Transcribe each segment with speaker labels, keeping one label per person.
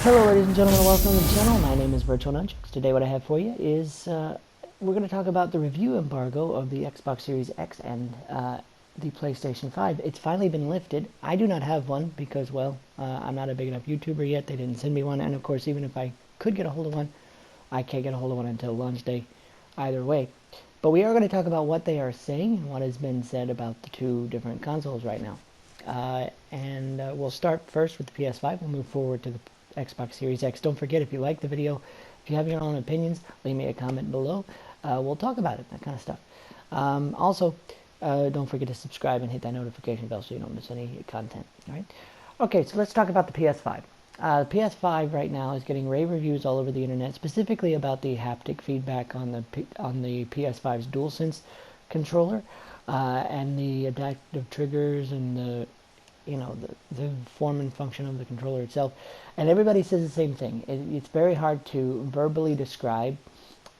Speaker 1: Hello ladies and gentlemen, welcome to the channel. My name is VirtualNunchucks. Today what I have for you is we're going to talk about the review embargo of the Xbox Series X and the PlayStation 5. It's finally been lifted. I do not have one because, well, I'm not a big enough YouTuber yet. They didn't send me one, and of course even if I could get a hold of one, I can't get a hold of one until launch day either way. But we are going to talk about what they are saying and what has been said about the two different consoles right now. We'll start first with the PS5. We'll move forward to the Xbox Series X. Don't forget, if you like the video, if you have your own opinions, leave me a comment below. We'll talk about it, that kind of stuff. Also, don't forget to subscribe and hit that notification bell so you don't miss any content. All right. Okay, so let's talk about the PS5. The PS5 right now is getting rave reviews all over the internet, specifically about the haptic feedback on the PS5's DualSense controller and the adaptive triggers and the form and function of the controller itself. And everybody says the same thing. It's very hard to verbally describe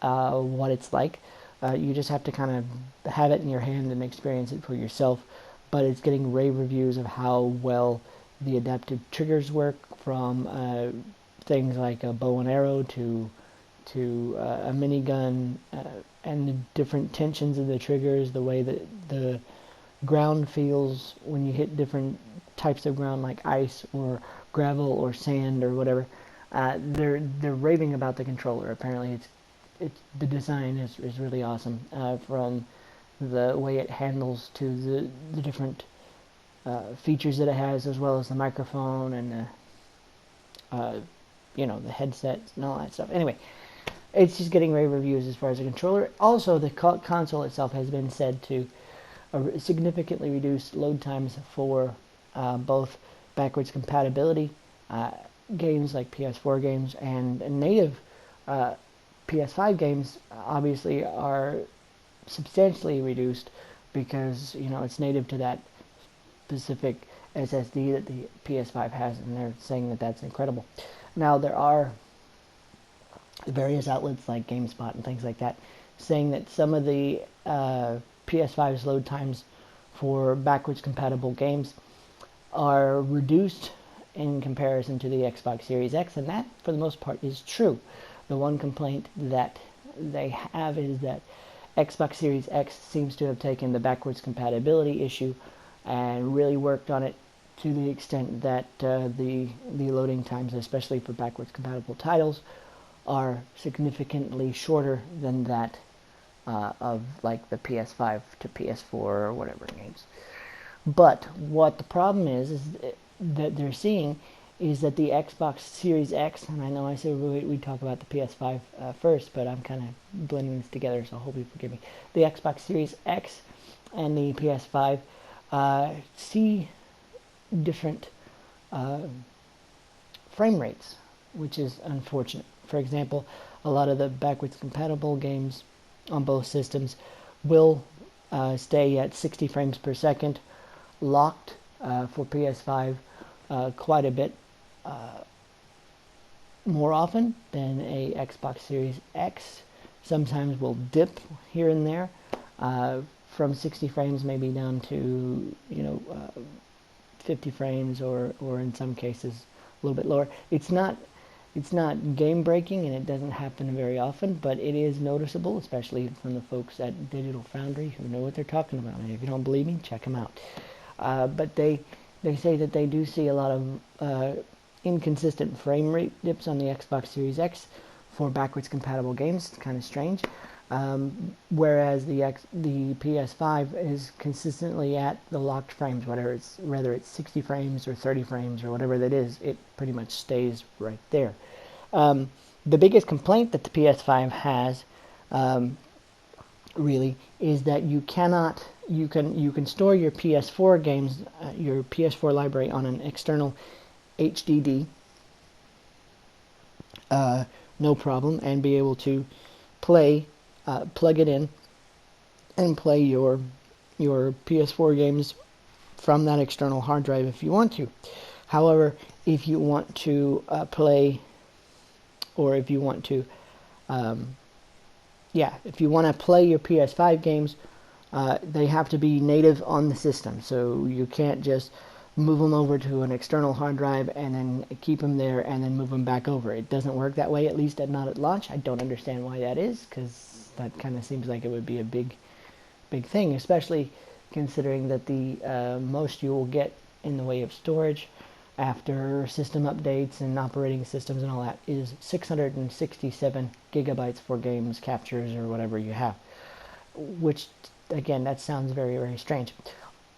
Speaker 1: what it's like. You just have to kind of have it in your hand and experience it for yourself. But it's getting rave reviews of how well the adaptive triggers work, from things like a bow and arrow to a minigun, and the different tensions of the triggers, the way that the ground feels when you hit different types of ground like ice or gravel or sand or whatever. They're raving about the controller. Apparently, the design is really awesome, from the way it handles to the different features that it has, as well as the microphone and the headsets and all that stuff. Anyway, it's just getting rave reviews as far as the controller. Also, the console itself has been said to significantly reduce load times for both backwards compatibility games like PS4 games, and native PS5 games obviously are substantially reduced because it's native to that specific SSD that the PS5 has, and they're saying that that's incredible. Now, there are various outlets like GameSpot and things like that saying that some of the PS5's load times for backwards compatible games are reduced in comparison to the Xbox Series X, and that for the most part is true. The one complaint that they have is that Xbox Series X seems to have taken the backwards compatibility issue and really worked on it to the extent that the loading times, especially for backwards compatible titles, are significantly shorter than that of like the PS5 to PS4 or whatever games. But what the problem is that they're seeing is that the Xbox Series X, and I know I said we talk about the PS5 first, but I'm kind of blending this together, so I hope you forgive me. The Xbox Series X and the PS5 see different frame rates, which is unfortunate. For example, a lot of the backwards compatible games on both systems will stay at 60 frames per second, locked for PS5 quite a bit more often than a Xbox Series X. Sometimes will dip here and there from 60 frames maybe down to 50 frames, or in some cases a little bit lower. It's not game breaking, and it doesn't happen very often, but it is noticeable, especially from the folks at Digital Foundry who know what they're talking about. And if you don't believe me, check them out. But they say that they do see a lot of inconsistent frame rate dips on the Xbox Series X for backwards compatible games. It's kind of strange. Whereas the PS5 is consistently at the locked frames, whether it's 60 frames or 30 frames or whatever that is, it pretty much stays right there. The biggest complaint that the PS5 has really is that you can store your PS4 games, your PS4 library, on an external HDD, no problem, and be able to plug it in and play your PS4 games from that external hard drive if you want to. However, if you want to play, or if you want to if you want to play your PS5 games, they have to be native on the system. So you can't just move them over to an external hard drive and then keep them there and then move them back over. It doesn't work that way, at least not at launch. I don't understand why that is, because that kind of seems like it would be a big thing, especially considering that the most you will get in the way of storage after system updates and operating systems and all that is 667 gigabytes for games, captures, or whatever you have, which, again, that sounds very, very strange.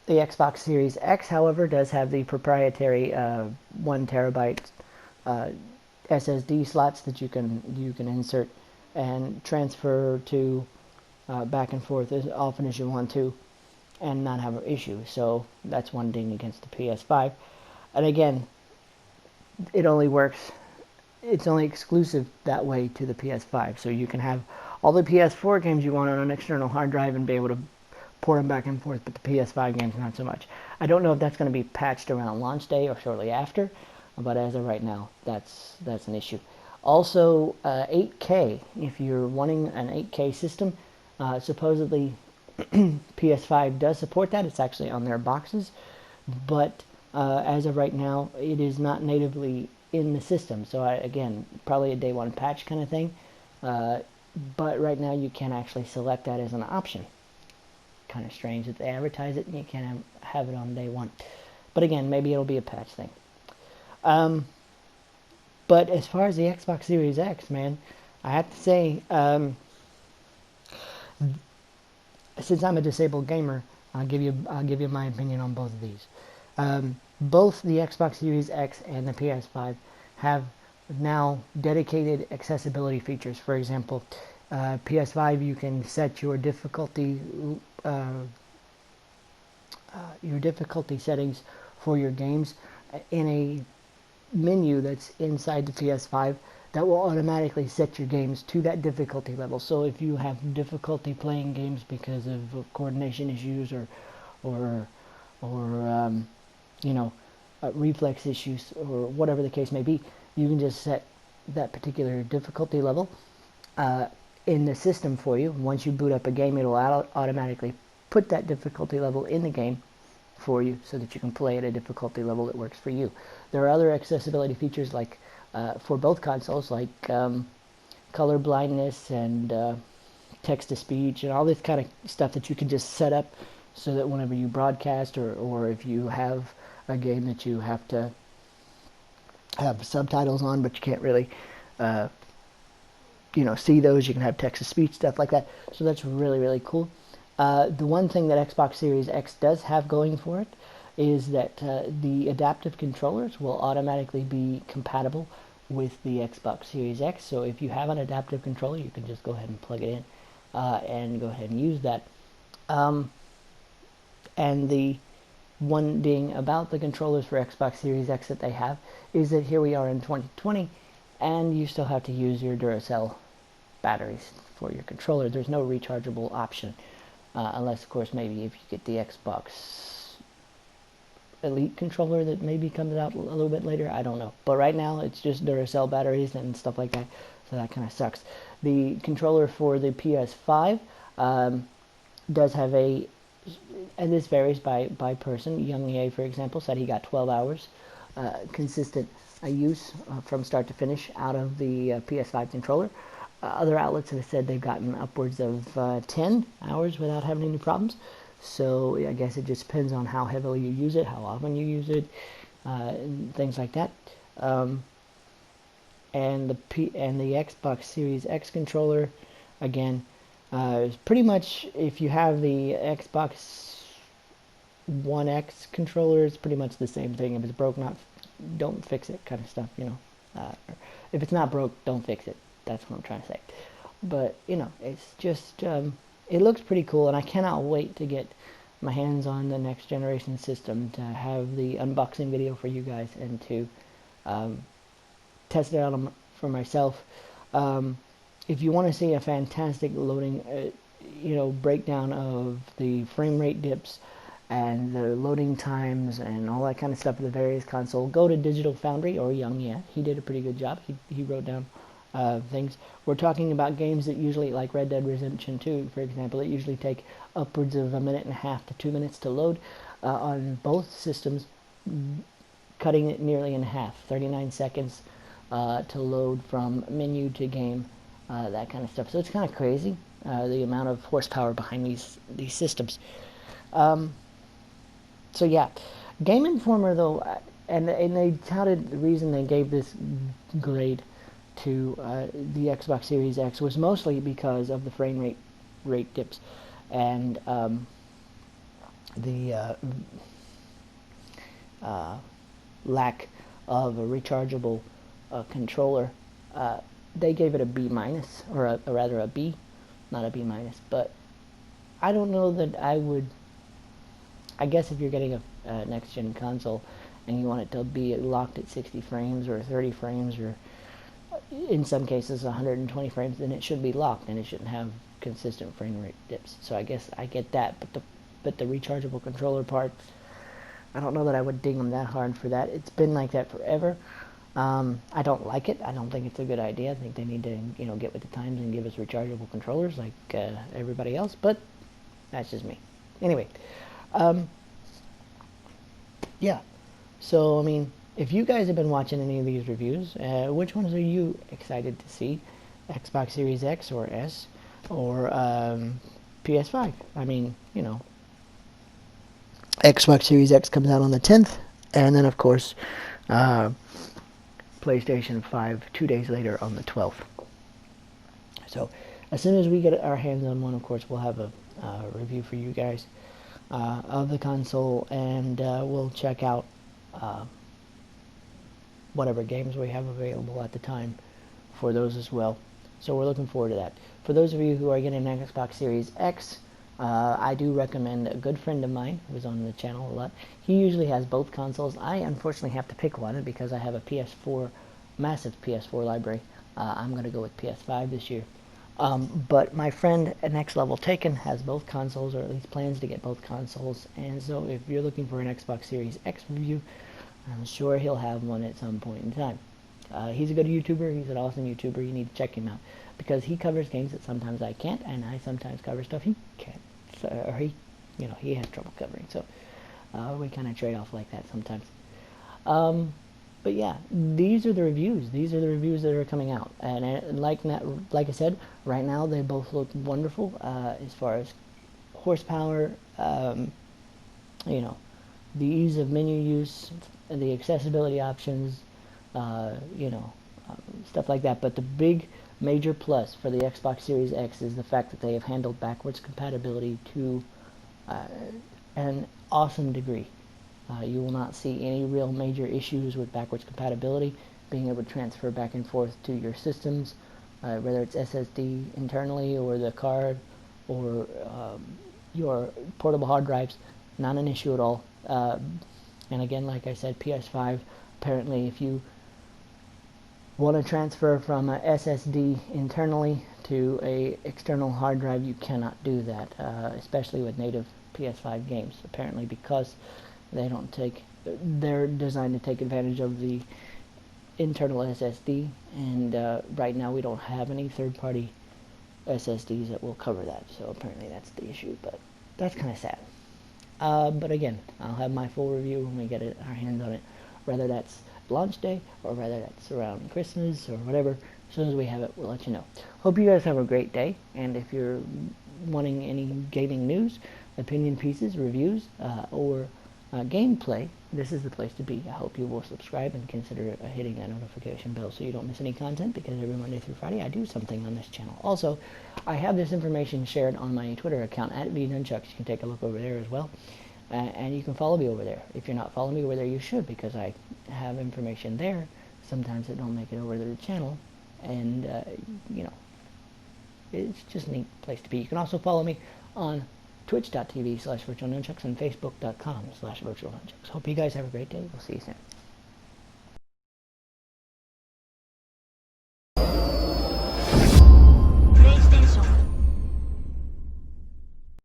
Speaker 1: The Xbox Series X, however, does have the proprietary 1 terabyte SSD slots that you can insert and transfer to back and forth as often as you want to and not have an issue. So that's one ding against the PS5. And again, it only works, it's only exclusive that way to the PS5. So you can have all the PS4 games you want on an external hard drive and be able to port them back and forth, but the PS5 games not so much. I don't know if that's going to be patched around launch day or shortly after, but as of right now, that's an issue. Also, 8K, if you're wanting an 8K system, supposedly PS5 does support that. It's actually on their boxes, but as of right now, it is not natively in the system. So again, probably a day one patch kind of thing. But right now you can actually select that as an option. Kind of strange that they advertise it and you can't have it on day one. But again, maybe it'll be a patch thing. But as far as the Xbox Series X, man, I have to say, since I'm a disabled gamer, I'll give you my opinion on both of these. Both the Xbox Series X and the PS5 have now dedicated accessibility features. For example, PS5, you can set your difficulty settings for your games in a menu that's inside the PS5 that will automatically set your games to that difficulty level. So if you have difficulty playing games because of coordination issues or reflex issues or whatever the case may be, you can just set that particular difficulty level in the system for you. Once you boot up a game, it'll automatically put that difficulty level in the game for you so that you can play at a difficulty level that works for you. There are other accessibility features like for both consoles, like color blindness and text-to-speech and all this kind of stuff that you can just set up so that whenever you broadcast or if you have a game that you have to have subtitles on but you can't really see those, you can have text-to-speech, stuff like that. So that's really, really cool. The one thing that Xbox Series X does have going for it is that the adaptive controllers will automatically be compatible with the Xbox Series X. So if you have an adaptive controller, you can just go ahead and plug it in and go ahead and use that. And the one ding about the controllers for Xbox Series X that they have is that here we are in 2020 and you still have to use your Duracell batteries for your controller. There's no rechargeable option unless, of course, maybe if you get the Xbox Elite controller that maybe comes out a little bit later. I don't know. But right now it's just Duracell batteries and stuff like that, so that kind of sucks. The controller for the PS5 does have and this varies by person. Young EA, for example, said he got 12 hours consistent use from start to finish out of the PS5 controller. Other outlets have said they've gotten upwards of 10 hours without having any problems. So I guess it just depends on how heavily you use it, how often you use it, and things like that. And the Xbox Series X controller, again, is pretty much, if you have the Xbox One X controller, it's pretty much the same thing. If it's broke, don't fix it, kind of stuff, if it's not broke, don't fix it. That's what I'm trying to say. But, it's just, it looks pretty cool, and I cannot wait to get my hands on the next generation system to have the unboxing video for you guys and to test it out for myself. If you want to see a fantastic loading, breakdown of the frame rate dips and the loading times and all that kind of stuff for the various consoles, go to Digital Foundry or Young. Yeah, he did a pretty good job. He wrote down things. We're talking about games that usually, like Red Dead Redemption 2, for example, that usually take upwards of 1.5 to 2 minutes to load on both systems. cutting it nearly in half, 39 seconds to load from menu to game, that kind of stuff. So it's kind of crazy, the amount of horsepower behind these systems. So yeah, Game Informer though, and they touted the reason they gave this grade to the Xbox Series X was mostly because of the frame rate dips and the lack of a rechargeable controller. They gave it a B minus, or rather a B, not a B minus. But I don't know that I would. I guess if you're getting a next-gen console and you want it to be locked at 60 frames or 30 frames or in some cases 120 frames, then it should be locked and it shouldn't have consistent frame rate dips. So I guess I get that, but the rechargeable controller part, I don't know that I would ding them that hard for that. It's been like that forever. I don't like it. I don't think it's a good idea. I think they need to, get with the times and give us rechargeable controllers like everybody else. But that's just me. Anyway, yeah. So I mean, if you guys have been watching any of these reviews, which ones are you excited to see? Xbox Series X or S, or PS5? I mean, Xbox Series X comes out on the 10th, and then of course PlayStation 5 2 days later on the 12th. So as soon as we get our hands on one, of course, we'll have a review for you guys of the console, and we'll check out whatever games we have available at the time for those as well. So we're looking forward to that. For those of you who are getting an Xbox Series X, I do recommend a good friend of mine who's on the channel a lot. He usually has both consoles. I unfortunately have to pick one because I have a PS4, massive PS4 library. I'm going to go with PS5 this year. But my friend Next Level Taken has both consoles, or at least plans to get both consoles. And so if you're looking for an Xbox Series X review, I'm sure he'll have one at some point in time. He's a good YouTuber. He's an awesome YouTuber. You need to check him out because he covers games that sometimes I can't, and I sometimes cover stuff he can't. So, or he has trouble covering. So we kind of trade off like that sometimes. But yeah, these are the reviews. These are the reviews that are coming out, and like I said, right now they both look wonderful as far as horsepower, the ease of menu use, the accessibility options, stuff like that. But the big major plus for the Xbox Series X is the fact that they have handled backwards compatibility to an awesome degree. You will not see any real major issues with backwards compatibility, being able to transfer back and forth to your systems, whether it's SSD internally or the card or your portable hard drives. Not an issue at all. And again, like I said, PS5, apparently if you want to transfer from a SSD internally to a external hard drive, you cannot do that, especially with native PS5 games, apparently, because they're designed to take advantage of the internal SSD, and right now we don't have any third-party SSDs that will cover that, so apparently that's the issue, but that's kind of sad. But again, I'll have my full review when we get our hands on it, whether that's launch day or whether that's around Christmas or whatever. As soon as we have it, we'll let you know. Hope you guys have a great day, and if you're wanting any gaming news, opinion pieces, reviews, or gameplay, this is the place to be. I hope you will subscribe and consider hitting that notification bell so you don't miss any content, because every Monday through Friday I do something on this channel. Also, I have this information shared on my Twitter account at VirtualNunchucks. You can take a look over there as well. And you can follow me over there. If you're not following me over there, you should, because I have information there. Sometimes it don't make it over to the channel, and it's just a neat place to be. You can also follow me on twitch.tv/VirtualNunchucks and Facebook.com/VirtualNunchucks. Hope you guys have a great day. We'll see you soon.